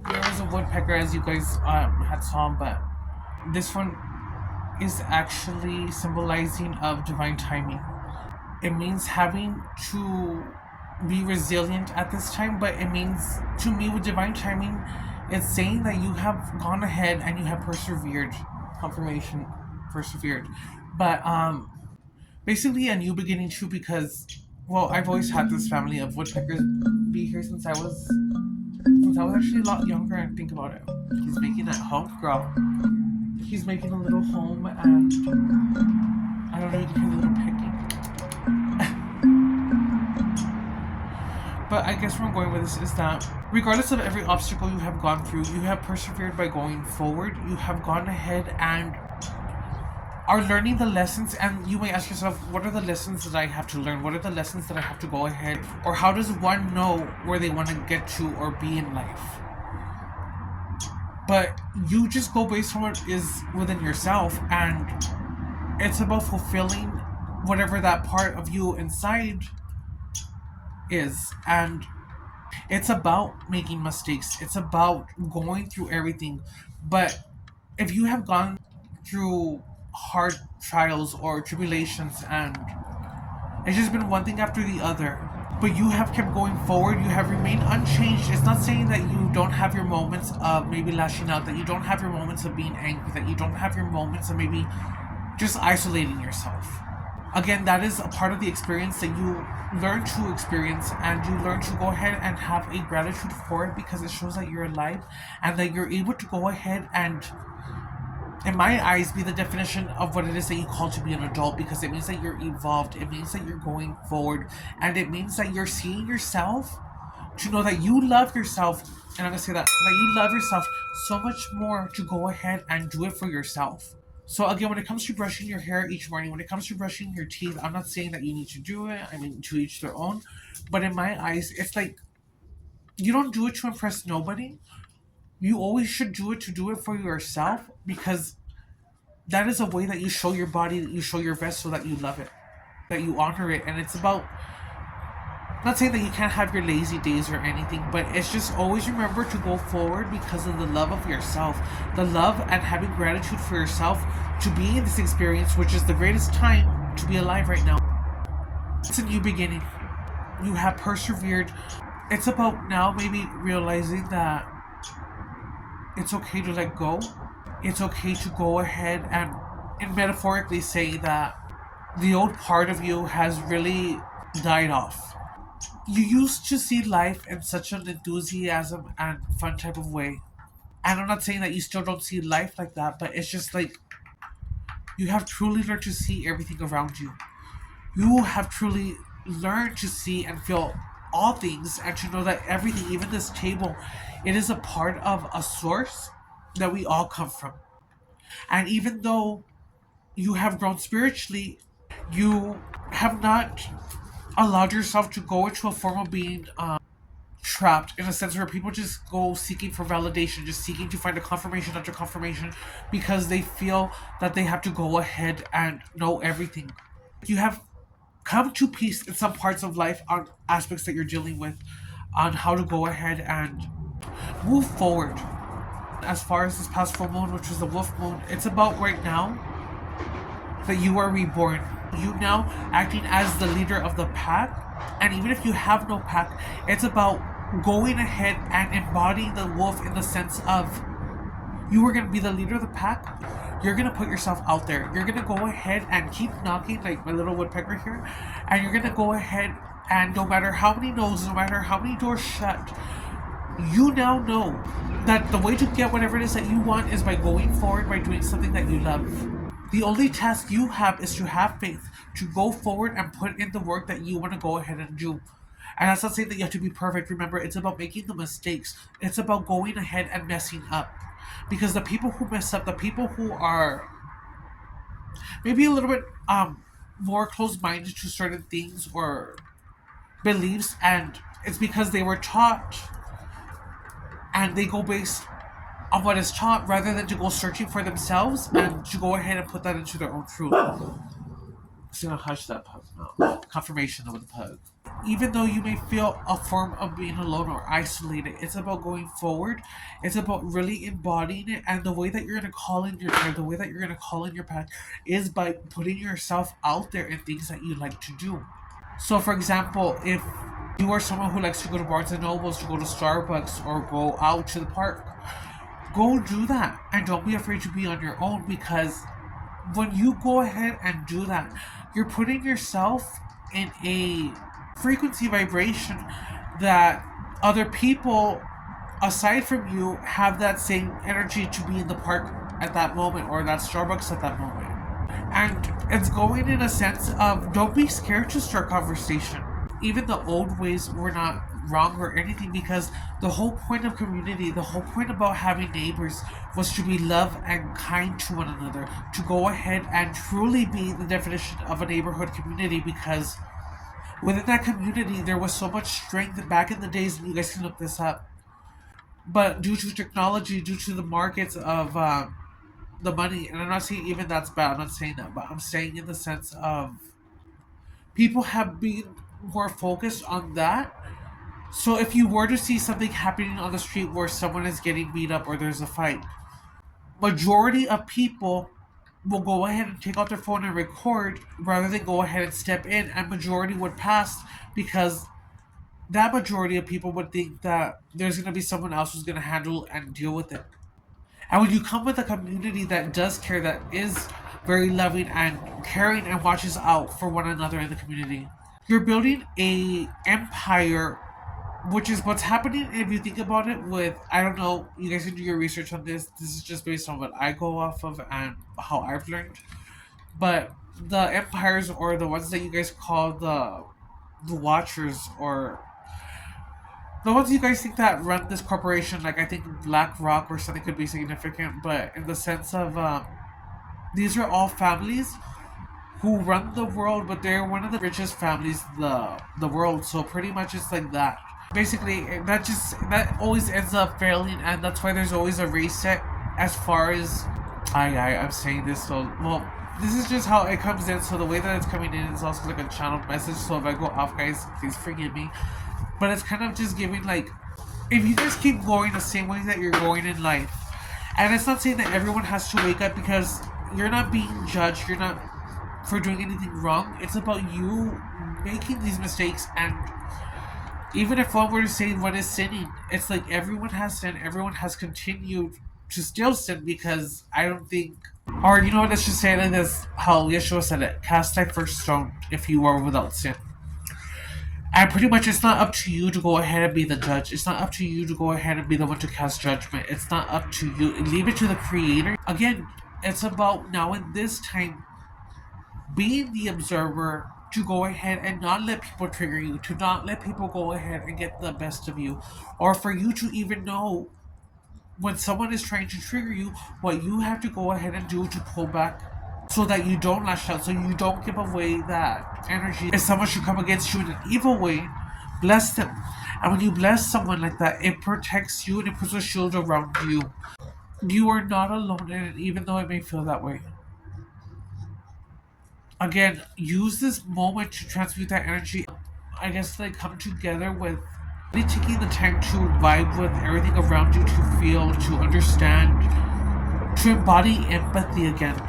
There was a woodpecker, as you guys had saw, but this one is actually symbolizing of divine timing. It means having to be resilient at this time, but it means to me with divine timing, it's saying that you have gone ahead and you have persevered. Confirmation, persevered. But basically a new beginning too, because well, I've always had this family of woodpeckers be here since I was actually a lot younger. And think about it, he's making that home, girl. He's making a little home, and I don't know, you can hear the little pecking. But I guess where I'm going with this is that regardless of every obstacle you have gone through, you have persevered by going forward. You have gone ahead and are learning the lessons. And you may ask yourself, what are the lessons that I have to learn? What are the lessons that I have to go ahead? Or how does one know where they want to get to or be in life? But you just go based on what is within yourself, and it's about fulfilling whatever that part of you inside is. And it's about making mistakes, it's about going through everything. But if you have gone through hard trials or tribulations, and it's just been one thing after the other, but you have kept going forward, you have remained unchanged. It's not saying that you don't have your moments of maybe lashing out, that you don't have your moments of being angry, that you don't have your moments of maybe just isolating yourself. Again, that is a part of the experience that you learn to experience, and you learn to go ahead and have a gratitude for it, because it shows that you're alive and that you're able to go ahead and, in my eyes, be the definition of what it is that you call to be an adult, because it means that you're evolved, it means that you're going forward, and it means that you're seeing yourself to know that you love yourself. And I'm gonna say that you love yourself so much more to go ahead and do it for yourself. So again, when it comes to brushing your hair each morning, when it comes to brushing your teeth, I'm not saying that you need to do it. I mean, to each their own. But in my eyes, it's like you don't do it to impress nobody. You always should do it for yourself, because that is a way that you show your body, that you show your vessel that you love it, that you honor it. And it's about, not saying that you can't have your lazy days or anything, but it's just always remember to go forward because of the love of yourself, the love and having gratitude for yourself to be in this experience, which is the greatest time to be alive right now. It's a new beginning. You have persevered. It's about now maybe realizing that it's okay to let go. It's okay to go ahead and metaphorically say that the old part of you has really died off. You used to see life in such an enthusiasm and fun type of way. And I'm not saying that you still don't see life like that, but it's just like you have truly learned to see everything around you. You have truly learned to see and feel all things, and to know that everything, even this table, it is a part of a source that we all come from. And even though you have grown spiritually, you have not allowed yourself to go into a form of being trapped, in a sense where people just go seeking for validation, just seeking to find a confirmation after confirmation, because they feel that they have to go ahead and know everything. You have come to peace in some parts of life on aspects that you're dealing with, on how to go ahead and move forward. As far as this past full moon, which was the wolf moon, it's about right now that you are reborn. You now acting as the leader of the pack. And even if you have no pack, it's about going ahead and embodying the wolf, in the sense of you are going to be the leader of the pack. You're going to put yourself out there. You're going to go ahead and keep knocking, like my little woodpecker here. And you're going to go ahead, and no matter how many no's, no matter how many doors shut, you now know that the way to get whatever it is that you want is by going forward, by doing something that you love. The only task you have is to have faith, to go forward and put in the work that you want to go ahead and do. And that's not saying that you have to be perfect. Remember, it's about making the mistakes. It's about going ahead and messing up. Because the people who mess up, the people who are maybe a little bit more closed minded to certain things or beliefs, and it's because they were taught and they go based on what is taught, rather than to go searching for themselves and to go ahead and put that into their own truth. So gonna hush that pug now. Confirmation of the pug. Even though you may feel a form of being alone or isolated, it's about going forward. It's about really embodying it, and the way that you're gonna call in your tribe, the way that you're gonna call in your path, is by putting yourself out there in things that you like to do. So, for example, if you are someone who likes to go to Barnes and Nobles, to go to Starbucks, or go out to the park, go do that, and don't be afraid to be on your own, because when you go ahead and do that, you're putting yourself in a frequency vibration that other people aside from you have that same energy to be in the park at that moment, or that Starbucks at that moment. And it's going in a sense of, don't be scared to start conversation. Even the old ways were not wrong or anything, because the whole point of community, the whole point about having neighbors, was to be love and kind to one another, to go ahead and truly be the definition of a neighborhood community, because within that community there was so much strength back in the days, and you guys can look this up. But due to technology, due to the markets of the money, and I'm not saying even that's bad, I'm not saying that, but I'm saying in the sense of people have been more focused on that. So if you were to see something happening on the street where someone is getting beat up or there's a fight, majority of people will go ahead and take out their phone and record rather than go ahead and step in, and majority would pass, because that majority of people would think that there's going to be someone else who's going to handle and deal with it. And when you come with a community that does care, that is very loving and caring and watches out for one another in the community, you're building a empire, which is what's happening. If you think about it, with, I don't know, you guys can do your research on this. This is just based on what I go off of and how I've learned. But the empires, or the ones that you guys call the Watchers, or the ones you guys think that run this corporation, like I think BlackRock or something could be significant, but in the sense of these are all families who run the world, but they're one of the richest families in the world. So pretty much it's like that. Basically, that always ends up failing, and that's why there's always a reset. As far as I'm saying this, so well, this is just how it comes in. So the way that it's coming in is also like a channeled message. So if I go off, guys, please forgive me. But it's kind of just giving, like, if you just keep going the same way that you're going in life, and it's not saying that everyone has to wake up, because you're not being judged, you're not for doing anything wrong. It's about you making these mistakes, and even if one were to say what is sinning, it's like everyone has sinned, everyone has continued to still sin, because I don't think, or you know what, let's just say it like this, how Yeshua said it, cast thy first stone if you are without sin. And pretty much it's not up to you to go ahead and be the judge. It's not up to you to go ahead and be the one to cast judgment. It's not up to you. Leave it to the creator. Again, it's about now in this time being the observer, to go ahead and not let people trigger you, to not let people go ahead and get the best of you, or for you to even know when someone is trying to trigger you, what you have to go ahead and do to pull back, so that you don't lash out, so you don't give away that energy. If someone should come against you in an evil way, bless them. And when you bless someone like that, it protects you and it puts a shield around you. You are not alone in it, even though it may feel that way. Again, use this moment to transmute that energy. I guess they come together with really taking the time to vibe with everything around you, to feel, to understand, to embody empathy again.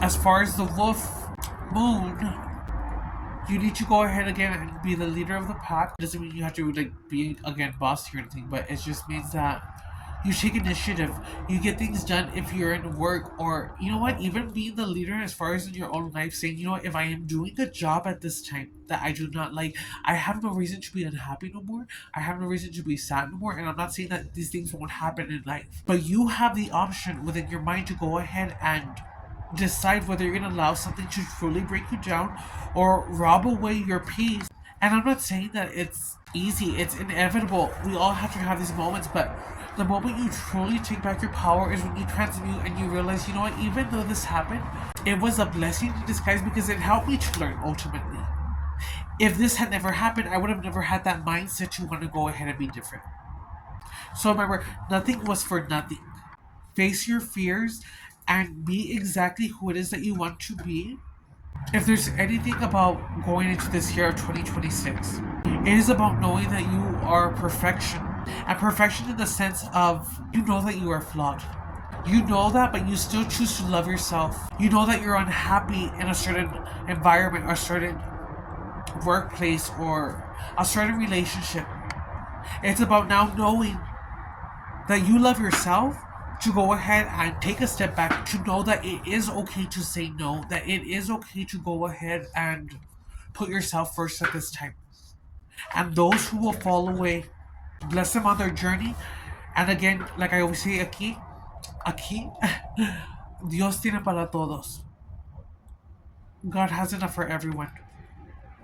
As far as the wolf moon, you need to go ahead again and be the leader of the pack. It doesn't mean you have to like be again bossy or anything, but it just means that you take initiative. You get things done if you're in work, or you know what, even being the leader as far as in your own life, saying, you know what, if I am doing a job at this time that I do not like, I have no reason to be unhappy no more. I have no reason to be sad no more. And I'm not saying that these things won't happen in life, but you have the option within your mind to go ahead and decide whether you're going to allow something to truly break you down or rob away your peace. And I'm not saying that it's easy, it's inevitable. We all have to have these moments, but the moment you truly take back your power is when you transmute and you realize, you know what, even though this happened, it was a blessing in disguise, because it helped me to learn ultimately. If this had never happened, I would have never had that mindset to want to go ahead and be different. So remember, nothing was for nothing. Face your fears and be exactly who it is that you want to be. If there's anything about going into this year of 2026, it is about knowing that you are perfection. And perfection in the sense of you know that you are flawed. You know that, but you still choose to love yourself. You know that you're unhappy in a certain environment, or a certain workplace, or a certain relationship. It's about now knowing that you love yourself, to go ahead and take a step back, to know that it is okay to say no, that it is okay to go ahead and put yourself first at this time. And those who will fall away, bless them on their journey. And again, like I always say, aquí, Dios tiene para todos. God has enough for everyone.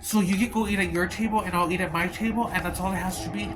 So you can go eat at your table and I'll eat at my table, and that's all it has to be.